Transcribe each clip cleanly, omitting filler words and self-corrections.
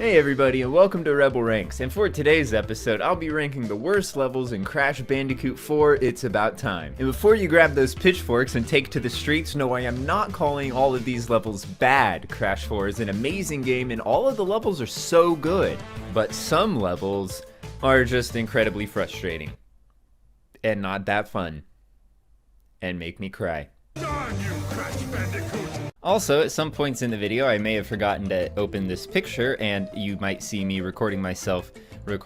Hey everybody, and welcome to Rebel Ranks, and for today's episode I'll be ranking the worst levels in Crash Bandicoot 4 It's About Time. And before you grab those pitchforks and take to the streets, no, I am not calling all of these levels bad. Crash 4 is an amazing game and all of the levels are so good, but some levels are just incredibly frustrating and not that fun and make me cry. Darn you, Crash Bandicoot! Also, at some points in the video, I may have forgotten to open this picture, and you might see me recording myself in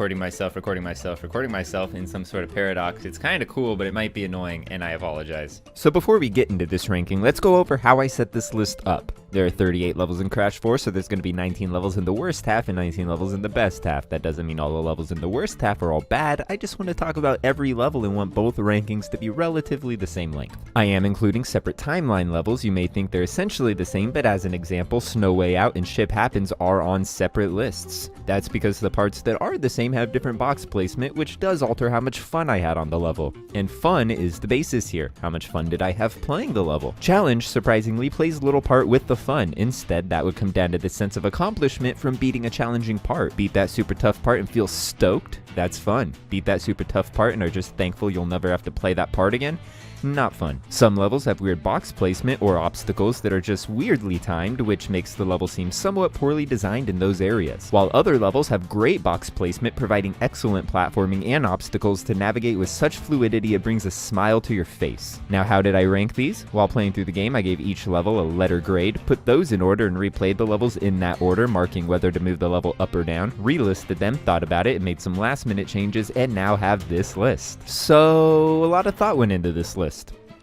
some sort of paradox. It's kind of cool, but it might be annoying, and I apologize. So before we get into this ranking, let's go over how I set this list up. There are 38 levels in Crash 4, so there's going to be 19 levels in the worst half and 19 levels in the best half. That doesn't mean all the levels in the worst half are all bad. I just want to talk about every level and want both rankings to be relatively the same length. I am including separate timeline levels. You may think they're essentially the same, but as an example, Snow Way Out and Ship Happens are on separate lists. That's because the parts that are the same have different box placement, which does alter how much fun I had on the level. And fun is the basis here. How much fun did I have playing the level? Challenge, surprisingly, plays little part with the fun. Instead, that would come down to the sense of accomplishment from beating a challenging part. Beat that super tough part and feel stoked? That's fun. Beat that super tough part and are just thankful you'll never have to play that part again? Not fun. Some levels have weird box placement or obstacles that are just weirdly timed, which makes the level seem somewhat poorly designed in those areas, while other levels have great box placement, providing excellent platforming and obstacles to navigate with such fluidity it brings a smile to your face. Now, how did I rank these? While playing through the game, I gave each level a letter grade, put those in order and replayed the levels in that order, marking whether to move the level up or down, relisted them, thought about it, and made some last minute changes, and now have this list. So, a lot of thought went into this list.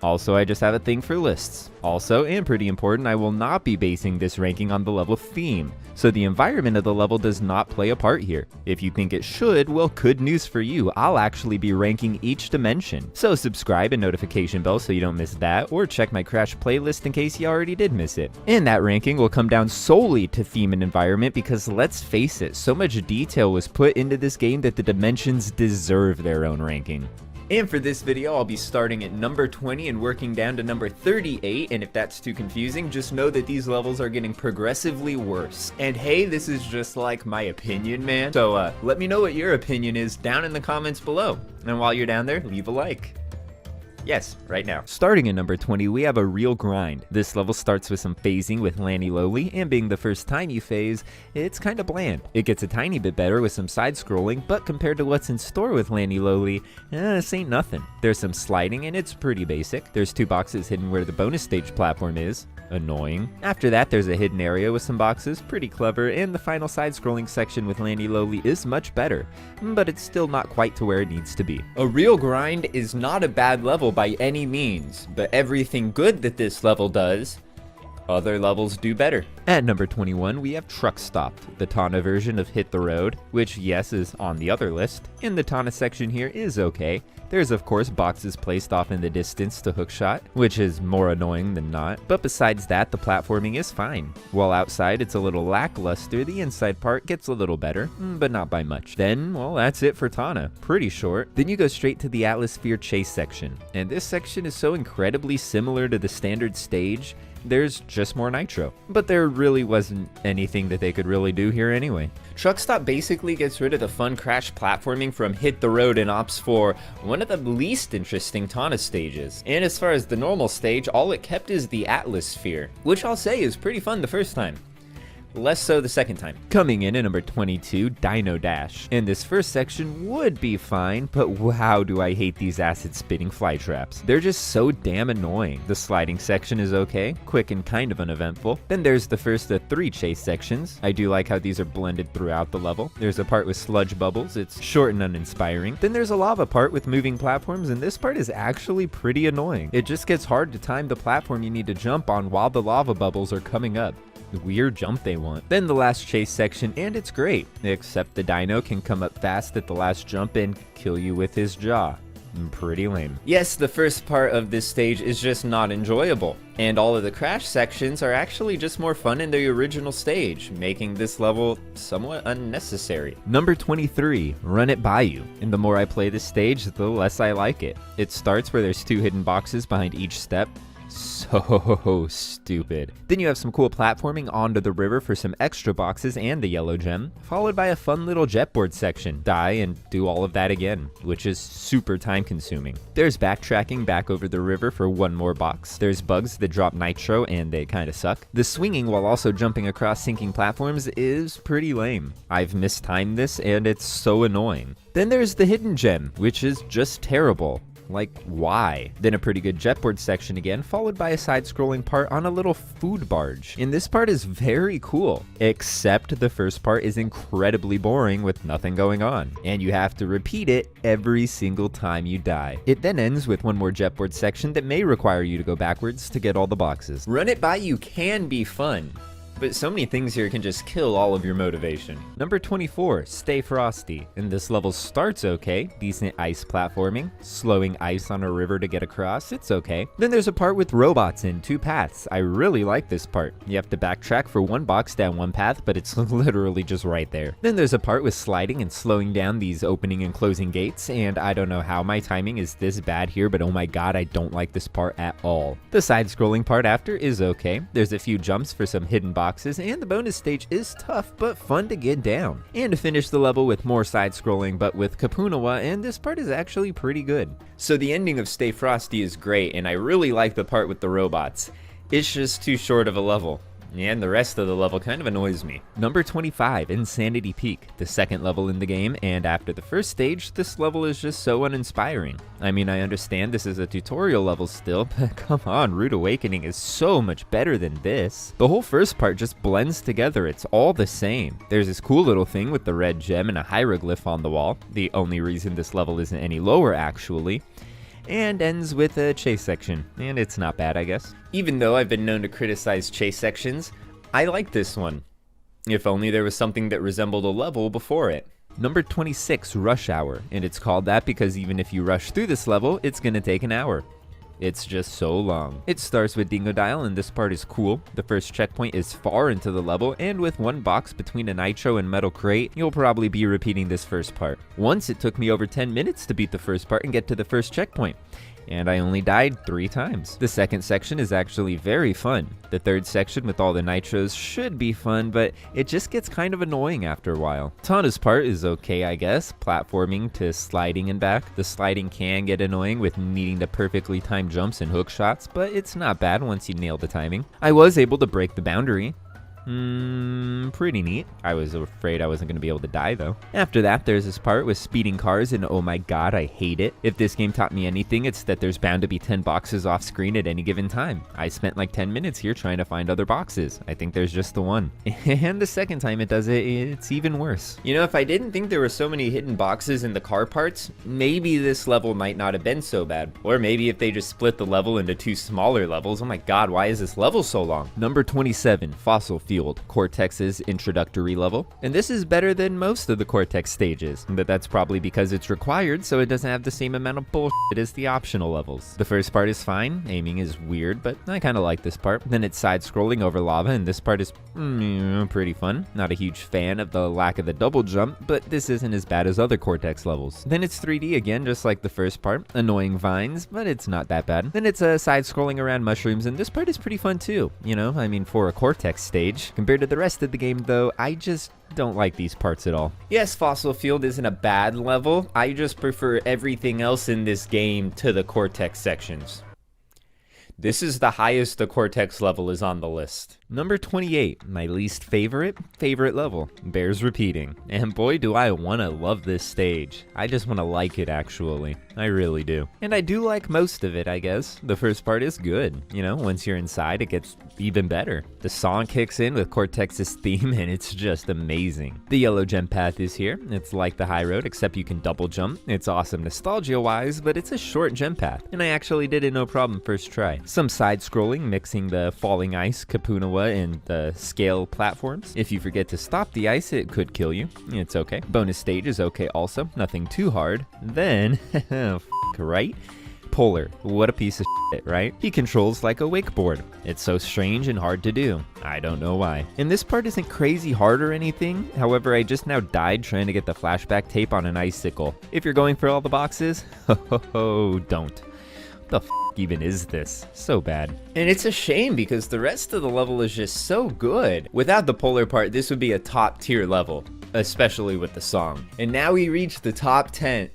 Also, I just have a thing for lists. Also, and pretty important, I will not be basing this ranking on the level theme, so the environment of the level does not play a part here. If you think it should, well, good news for you, I'll actually be ranking each dimension. So subscribe and notification bell so you don't miss that, or check my Crash playlist in case you already did miss it. And that ranking will come down solely to theme and environment because let's face it, so much detail was put into this game that the dimensions deserve their own ranking. And for this video, I'll be starting at number 20 and working down to number 38, and if that's too confusing, just know that these levels are getting progressively worse. And hey, this is just like my opinion, man. So let me know what your opinion is down in the comments below. And while you're down there, leave a like. Yes, right now. Starting at number 20, we have a real grind. This level starts with some phasing with Lanny Lowly, and being the first time you phase, it's kinda bland. It gets a tiny bit better with some side scrolling, but compared to what's in store with Lanny Lowly, this ain't nothing. There's some sliding and it's pretty basic. There's two boxes hidden where the bonus stage platform is. Annoying. After that, there's a hidden area with some boxes, pretty clever, and the final side-scrolling section with Lanny Lowly is much better, but it's still not quite to where it needs to be. A real grind is not a bad level by any means, but everything good that this level does, other levels do better. At number 21, we have Truck Stopped, the Tana version of Hit the Road, which yes is on the other list, and the Tana section here is okay. There's of course boxes placed off in the distance to hookshot, which is more annoying than not, but besides that the platforming is fine. While outside it's a little lackluster, the inside part gets a little better, but not by much. Then, well, that's it for Tana. Pretty short. Then you go straight to the Atmosphere Chase section, and this section is so incredibly similar to the standard stage, there's just more nitro. But there really wasn't anything that they could really do here anyway. Truck Stop basically gets rid of the fun crash platforming from Hit the Road and opts for one of the least interesting Tana stages. And as far as the normal stage, all it kept is the Atmosphere, which I'll say is pretty fun the first time. Less so the second time. Coming in at number 22, DINO Dash. And this first section would be fine, but wow do I hate these acid spitting fly traps. They're just so damn annoying. The sliding section is okay, quick and kind of uneventful. Then there's the first of 3 chase sections. I do like how these are blended throughout the level. There's a part with sludge bubbles, it's short and uninspiring. Then there's a lava part with moving platforms, and this part is actually pretty annoying. It just gets hard to time the platform you need to jump on while the lava bubbles are coming up. Weird jump they want. Then the last chase section, and it's great, except the dino can come up fast at the last jump and kill you with his jaw. Pretty lame. Yes, the first part of this stage is just not enjoyable, and all of the crash sections are actually just more fun in the original stage, making this level somewhat unnecessary. Number 23, Run It BAYOU. And the more I play this stage, the less I like it. It starts where there's 2 hidden boxes behind each step. So stupid. Then you have some cool platforming onto the river for some extra boxes and the yellow gem, followed by a fun little jetboard section. Die and do all of that again, which is super time consuming. There's backtracking back over the river for one more box. There's bugs that drop nitro and they kinda suck. The swinging while also jumping across sinking platforms is pretty lame. I've mistimed this and it's so annoying. Then there's the hidden gem, which is just terrible. Like, why? Then a pretty good jetboard section again, followed by a side-scrolling part on a little food barge. And this part is very cool, except the first part is incredibly boring with nothing going on. And you have to repeat it every single time you die. It then ends with one more jetboard section that may require you to go backwards to get all the boxes. Run It By You can be fun, but so many things here can just kill all of your motivation. Number 24, Stay Frosty. And this level starts okay, decent ice platforming, slowing ice on a river to get across, it's okay. Then there's a part with robots in 2 paths. I really like this part. You have to backtrack for 1 box down 1 path, but it's literally just right there. Then there's a part with sliding and slowing down these opening and closing gates, and I don't know how my timing is this bad here, but oh my god, I don't like this part at all. The side-scrolling part after is okay. There's a few jumps for some hidden boxes, and the bonus stage is tough but fun to get down. And to finish the level with more side scrolling but with Kapunawa, and this part is actually pretty good. So the ending of Stay Frosty is great, and I really like the part with the robots. It's just too short of a level. And the rest of the level kind of annoys me. Number 25, Insanity Peak, the second level in the game, and after the first stage, this level is just so uninspiring. I mean, I understand this is a tutorial level still, but come on, Rude Awakening is so much better than this. The whole first part just blends together, it's all the same. There's this cool little thing with the red gem and a hieroglyph on the wall, the only reason this level isn't any lower actually. And ends with a chase section, and it's not bad, I guess. Even though I've been known to criticize chase sections, I like this one. If only there was something that resembled a level before it. Number 26, Rush Hour, and it's called that because even if you rush through this level, it's gonna take an hour. It's just so long. It starts with Dingo Dial, and this part is cool. The first checkpoint is far into the level, and with 1 box between a nitro and metal crate, you'll probably be repeating this first part. Once it took me over 10 minutes to beat the first part and get to the first checkpoint, and I only died 3 times. The second section is actually very fun. The third section with all the nitros should be fun, but it just gets kind of annoying after a while. Tana's part is okay, I guess, platforming to sliding and back. The sliding can get annoying with needing to perfectly time jumps and hook shots, but it's not bad once you nail the timing. I was able to break the boundary. Pretty neat. I was afraid I wasn't going to be able to die though. After that, there's this part with speeding cars, and oh my god, I hate it. If this game taught me anything, it's that there's bound to be 10 boxes off screen at any given time. I spent like 10 minutes here trying to find other boxes. I think there's just the one. And the second time it does it, it's even worse. You know, if I didn't think there were so many hidden boxes in the car parts, maybe this level might not have been so bad. Or maybe if they just split the level into 2 smaller levels. Oh my god, why is this level so long? Number 27, Fossil Fueled, Cortex's introductory level. And this is better than most of the Cortex stages, but that's probably because it's required, so it doesn't have the same amount of bullshit as the optional levels. The first part is fine, aiming is weird, but I kinda like this part. Then it's side-scrolling over lava, and this part is pretty fun. Not a huge fan of the lack of the double jump, but this isn't as bad as other Cortex levels. Then it's 3D again, just like the first part. Annoying vines, but it's not that bad. Then it's a side-scrolling around mushrooms, and this part is pretty fun too. You know, I mean, for a Cortex stage. Compared to the rest of the game though, I just don't like these parts at all. Yes, Fossil Field isn't a bad level, I just prefer everything else in this game to the Cortex sections. This is the highest the Cortex level is on the list. Number 28, my least favorite level, bears repeating. And boy do I wanna love this stage. I just wanna like it actually. I really do. And I do like most of it, I guess. The first part is good. You know, once you're inside, it gets even better. The song kicks in with Cortex's theme and it's just amazing. The yellow gem path is here. It's like the high road, except you can double jump. It's awesome nostalgia-wise, but it's a short gem path. And I actually did it no problem first try. Some side-scrolling, mixing the falling ice, Kapunawa, and the scale platforms. If you forget to stop the ice, it could kill you. It's okay. Bonus stage is okay also. Nothing too hard. Then, right? Polar. What a piece of shit, right? He controls like a wakeboard. It's so strange and hard to do. I don't know why. And this part isn't crazy hard or anything. However, I just now died trying to get the flashback tape on an icicle. If you're going for all the boxes, don't. the f even is this? So bad. And it's a shame because the rest of the level is just so good. Without the polar part, this would be a top tier level, especially with the song. And now we reach the top 10,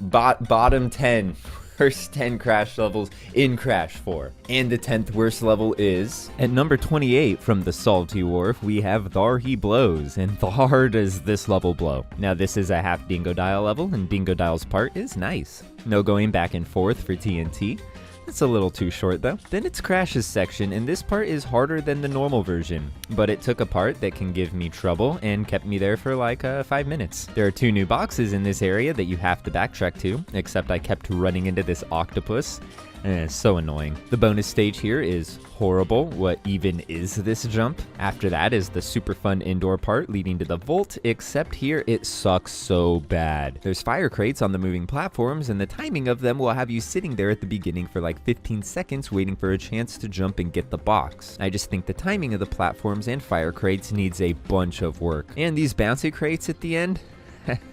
bottom 10. First 10 Crash levels in Crash 4. And the 10th worst level is... At number 28 from the Salty Wharf, we have Thar He Blows, and Thar does this level blow. Now this is a half Dingodile level, and Dingodile's part is nice. No going back and forth for TNT. It's a little too short though. Then it's Crash's section, and this part is harder than the normal version, but it took a part that can give me trouble and kept me there for like 5 minutes. There are 2 new boxes in this area that you have to backtrack to, except I kept running into this octopus. It's so annoying. The bonus stage here is horrible. What even is this jump? After that is the super fun indoor part leading to the vault, except here it sucks so bad. There's fire crates on the moving platforms, and the timing of them will have you sitting there at the beginning for like 15 seconds waiting for a chance to jump and get the box. I just think the timing of the platforms and fire crates needs a bunch of work. And these bouncy crates at the end?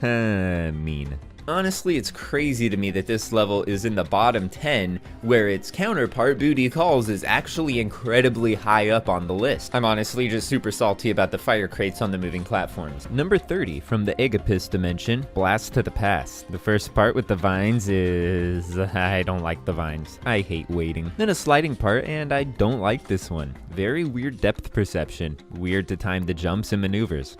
Mean. Honestly, it's crazy to me that this level is in the bottom 10, where its counterpart, Booty Calls, is actually incredibly high up on the list. I'm honestly just super salty about the fire crates on the moving platforms. Number 30, from the Agapis dimension, Blast to the Past. The first part with the vines is... I don't like the vines. I hate waiting. Then a sliding part, and I don't like this one. Very weird depth perception. Weird to time the jumps and maneuvers.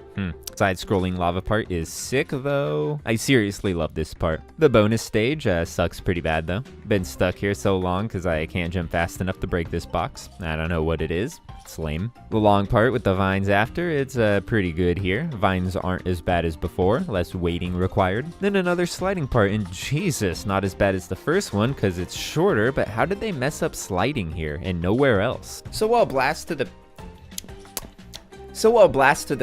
Side-scrolling lava part is sick, though. I seriously love this part. The bonus stage sucks pretty bad, though. Been stuck here so long because I can't jump fast enough to break this box. I don't know what it is. It's lame. The long part with the vines after, it's pretty good here. Vines aren't as bad as before. Less waiting required. Then another sliding part, and Jesus, not as bad as the first one because it's shorter, but how did they mess up sliding here and nowhere else? So while Blast to the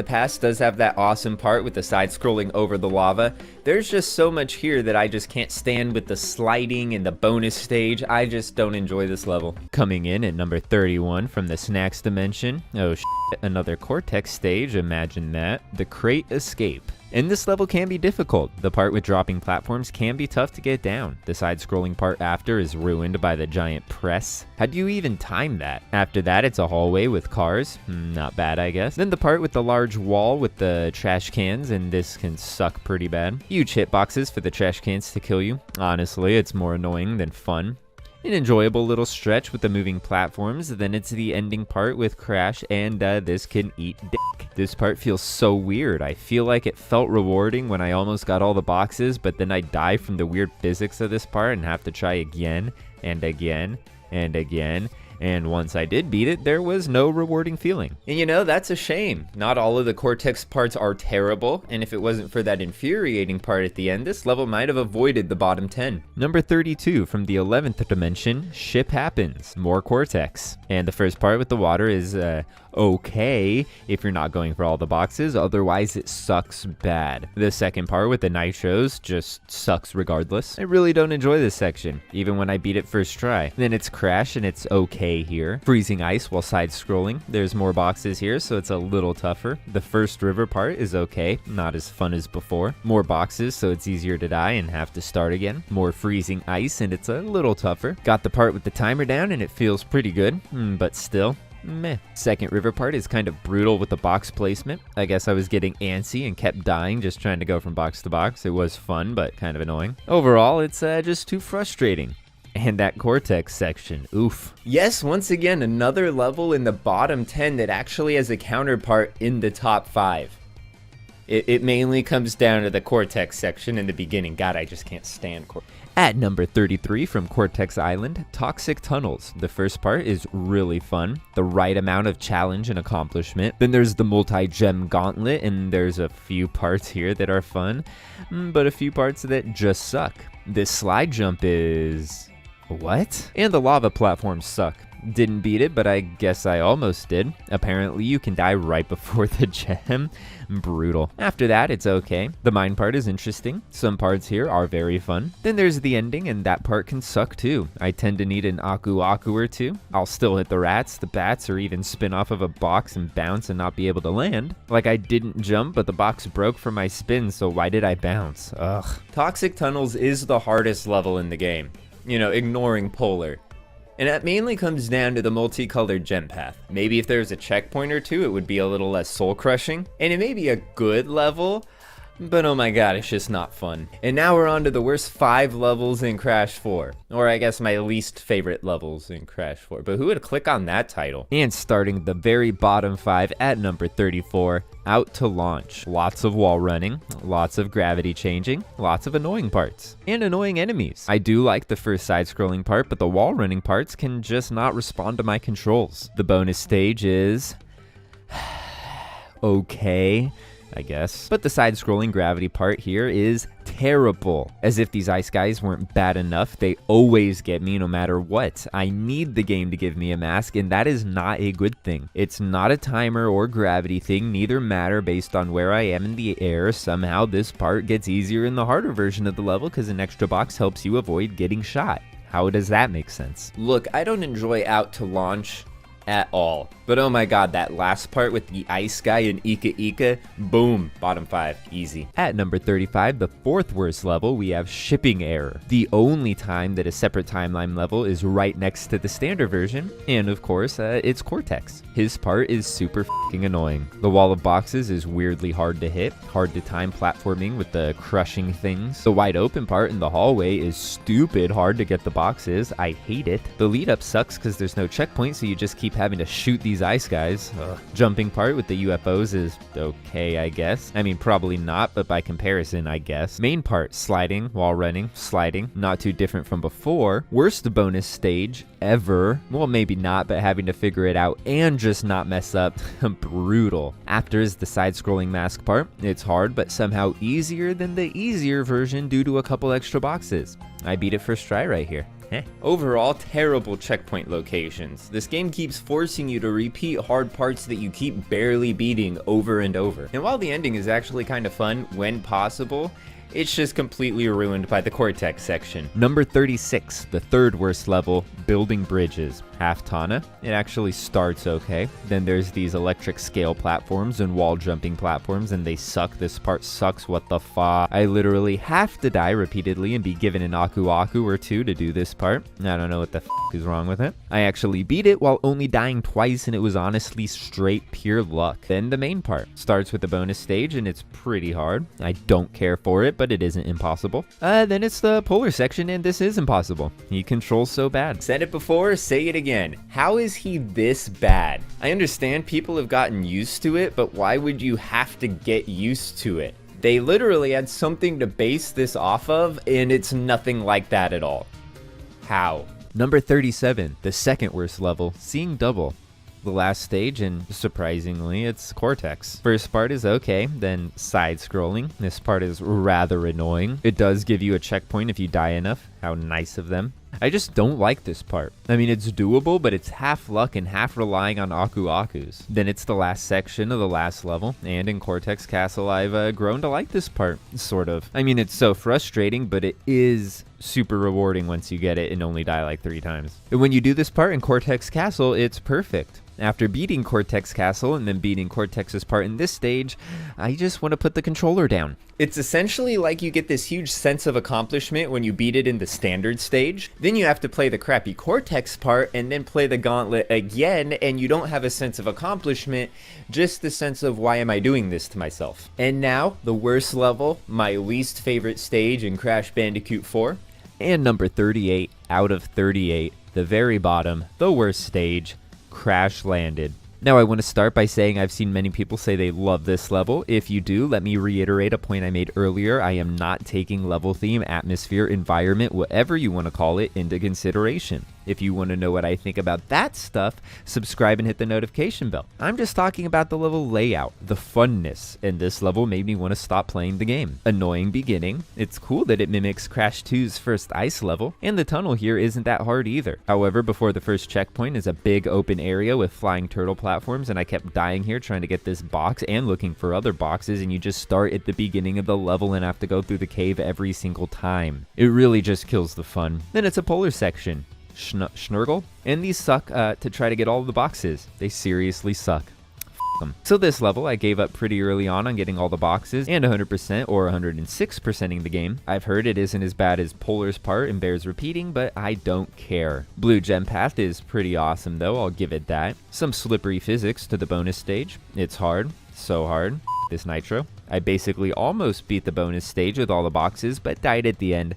Past does have that awesome part with the side-scrolling over the lava, there's just so much here that I just can't stand with the sliding and the bonus stage. I just don't enjoy this level. Coming in at number 31 from the Snacks dimension. Oh shit, another Cortex stage, imagine that. The Crate Escape. And this level can be difficult. The part with dropping platforms can be tough to get down. The side-scrolling part after is ruined by the giant press. How do you even time that? After that, it's a hallway with cars. Not bad, I guess. Then the part with the large wall with the trash cans, and this can suck pretty bad. Huge hitboxes for the trash cans to kill you. Honestly, it's more annoying than fun. An enjoyable little stretch with the moving platforms, then it's the ending part with Crash, and this can eat dick. This part feels so weird. I feel like it felt rewarding when I almost got all the boxes, but then I die from the weird physics of this part and have to try again, and again, and again. And once I did beat it, there was no rewarding feeling. And you know, that's a shame. Not all of the Cortex parts are terrible, and if it wasn't for that infuriating part at the end, this level might have avoided the bottom 10. Number 32 from the 11th dimension, Ship Happens, more Cortex. And the first part with the water is okay if you're not going for all the boxes, otherwise it sucks bad. The second part with the nitros just sucks regardless. I really don't enjoy this section, even when I beat it first try. Then it's Crash, and it's okay here. Freezing ice while side-scrolling. There's more boxes here, so it's a little tougher. The first river part is okay, not as fun as before. More boxes, so it's easier to die and have to start again. More freezing ice, and it's a little tougher. Got the part with the timer down, and it feels pretty good, but still, meh. Second river part is kind of brutal with the box placement. I guess I was getting antsy and kept dying just trying to go from box to box. It was fun, but kind of annoying. Overall, it's just too frustrating. And that Cortex section, oof. Yes, once again, another level in the bottom 10 that actually has a counterpart in the top 5. It mainly comes down to the Cortex section in the beginning. God, I just can't stand Cortex. At number 33 from Cortex Island, Toxic Tunnels. The first part is really fun, the right amount of challenge and accomplishment. Then there's the multi-gem gauntlet, and there's a few parts here that are fun, but a few parts that just suck. This slide jump is... what? And the lava platforms suck. Didn't beat it, but I guess I almost did. Apparently, you can die right before the gem. Brutal. After that, it's okay. The mine part is interesting. Some parts here are very fun. Then there's the ending, and that part can suck too. I tend to need an Aku Aku or two. I'll still hit the rats, the bats, or even spin off of a box and bounce and not be able to land. Like I didn't jump, but the box broke from my spin, so why did I bounce? Ugh. Toxic Tunnels is the hardest level in the game. you know, ignoring polar. And that mainly comes down to the multicolored gem path. Maybe if there's a checkpoint or two, it would be a little less soul crushing. And it may be a good level, but oh my god, it's just not fun. And now we're on to the worst 5 levels in Crash 4. Or I guess my least favorite levels in Crash 4. But who would click on that title? And starting the very bottom 5 at number 34, Out to Launch. Lots of wall running, lots of gravity changing, lots of annoying parts, and annoying enemies. I do like the first side-scrolling part, but the wall running parts can just not respond to my controls. The bonus stage is okay, I guess. But the side-scrolling gravity part here is terrible. As if these ice guys weren't bad enough, they always get me no matter what. I need the game to give me a mask, and that is not a good thing. It's not a timer or gravity thing, neither matter based on where I am in the air. Somehow this part gets easier in the harder version of the level because an extra box helps you avoid getting shot. How does that make sense? Look, I don't enjoy Out to Launch at all. But oh my god, that last part with the ice guy and Ika Ika, boom, bottom 5, easy. At number 35, the 4th worst level, we have Shipping Error. The only time that a separate timeline level is right next to the standard version, and of course, it's Cortex. His part is super f***ing annoying. The wall of boxes is weirdly hard to hit, hard to time platforming with the crushing things. The wide open part in the hallway is stupid hard to get the boxes. I hate it. The lead up sucks because there's no checkpoint, so you just keep having to shoot these ice guys. Jumping part with the UFOs is okay, I guess. I mean, probably not, but by comparison, I guess. Main part, sliding, wall running, sliding, not too different from before. Worst bonus stage ever. Well, maybe not, but having to figure it out and just not mess up. Brutal. After is the side-scrolling mask part. It's hard, but somehow easier than the easier version due to a couple extra boxes. I beat it first try right here. Overall, terrible checkpoint locations. This game keeps forcing you to repeat hard parts that you keep barely beating over and over. And while the ending is actually kind of fun when possible, it's just completely ruined by the Cortex section. Number 36, the 3rd worst level, Building Bridges. Half Tana, it actually starts okay. Then there's these electric scale platforms and wall jumping platforms, and they suck. This part sucks, what the fuck. I literally have to die repeatedly and be given an Aku Aku or two to do this part. I don't know what the f is wrong with it. I actually beat it while only dying twice, and it was honestly straight pure luck. Then the main part starts with the bonus stage, and it's pretty hard. I don't care for it, but it isn't impossible. Then it's the polar section, and this is impossible. He controls so bad. Said it before, say it again. How is he this bad? I understand people have gotten used to it, but why would you have to get used to it? They literally had something to base this off of, and it's nothing like that at all. How? Number 37, the 2nd worst level, Seeing Double. The last stage, and surprisingly, it's Cortex. First part is okay, then side-scrolling. This part is rather annoying. It does give you a checkpoint if you die enough. How nice of them. I just don't like this part. I mean, it's doable, but it's half luck and half relying on Aku Akus. Then it's the last section of the last level, and in Cortex Castle, I've grown to like this part, sort of. I mean, it's so frustrating, but it is super rewarding once you get it and only die like 3 times. And when you do this part in Cortex Castle, it's perfect. After beating Cortex Castle and then beating Cortex's part in this stage, I just want to put the controller down. It's essentially like you get this huge sense of accomplishment when you beat it in the standard stage. Then you have to play the crappy Cortex part and then play the gauntlet again, and you don't have a sense of accomplishment, just the sense of why am I doing this to myself. And now, the worst level, my least favorite stage in Crash Bandicoot 4. And number 38 out of 38, the very bottom, the worst stage, Crash Landed. Now I want to start by saying I've seen many people say they love this level. If you do, let me reiterate a point I made earlier. I am not taking level theme, atmosphere, environment, whatever you want to call it, into consideration. If you want to know what I think about that stuff, subscribe and hit the notification bell. I'm just talking about the level layout, the funness, and this level made me want to stop playing the game. Annoying beginning. It's cool that it mimics Crash 2's first ice level, and the tunnel here isn't that hard either. However, before the first checkpoint is a big open area with flying turtle platforms, and I kept dying here trying to get this box and looking for other boxes, and you just start at the beginning of the level and have to go through the cave every single time. It really just kills the fun. Then it's a polar section. Schnurgle, and these suck to try to get all of the boxes. They seriously suck. welcome. So this level, I gave up pretty early on getting all the boxes and 100% or 106%ing the game. I've heard it isn't as bad as Polar's part and bears repeating, but I don't care. Blue Gem Path is pretty awesome though, I'll give it that. Some slippery physics to the bonus stage. It's hard, so hard. This nitro. I basically almost beat the bonus stage with all the boxes, but died at the end.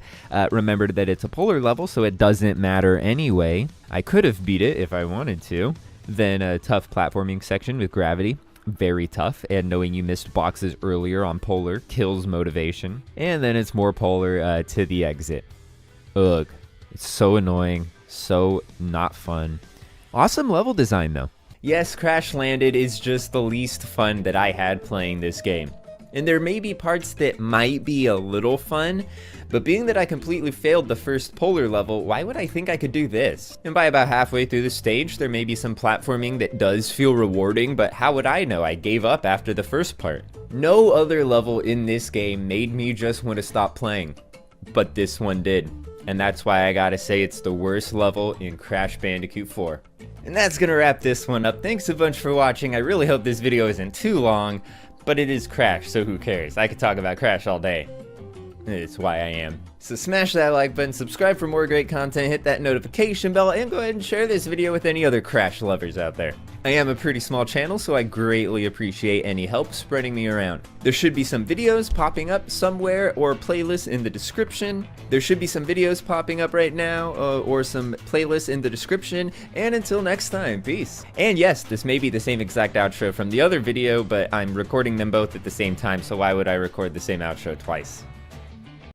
Remembered that it's a Polar level, so it doesn't matter anyway. I could have beat it if I wanted to. Then a tough platforming section with gravity. Very tough, and knowing you missed boxes earlier on Polar kills motivation. And then it's more Polar to the exit. Ugh. It's so annoying. So not fun. Awesome level design though. Yes, Crash Landed is just the least fun that I had playing this game. And there may be parts that might be a little fun, but being that I completely failed the first Polar level, why would I think I could do this? And by about halfway through the stage, there may be some platforming that does feel rewarding, but how would I know? I gave up after the first part. No other level in this game made me just want to stop playing, but this one did. And that's why I gotta say it's the worst level in Crash Bandicoot 4. And that's gonna wrap this one up. Thanks a bunch for watching. I really hope this video isn't too long, but it is Crash, so who cares? I could talk about Crash all day. It's why I am. So smash that like button, subscribe for more great content, hit that notification bell, and go ahead and share this video with any other Crash lovers out there. I am a pretty small channel, so I greatly appreciate any help spreading me around. There should be some videos popping up somewhere or playlists in the description. There should be some videos popping up right now or some playlists in the description. And until next time, peace. And yes, this may be the same exact outro from the other video, but I'm recording them both at the same time, so why would I record the same outro twice?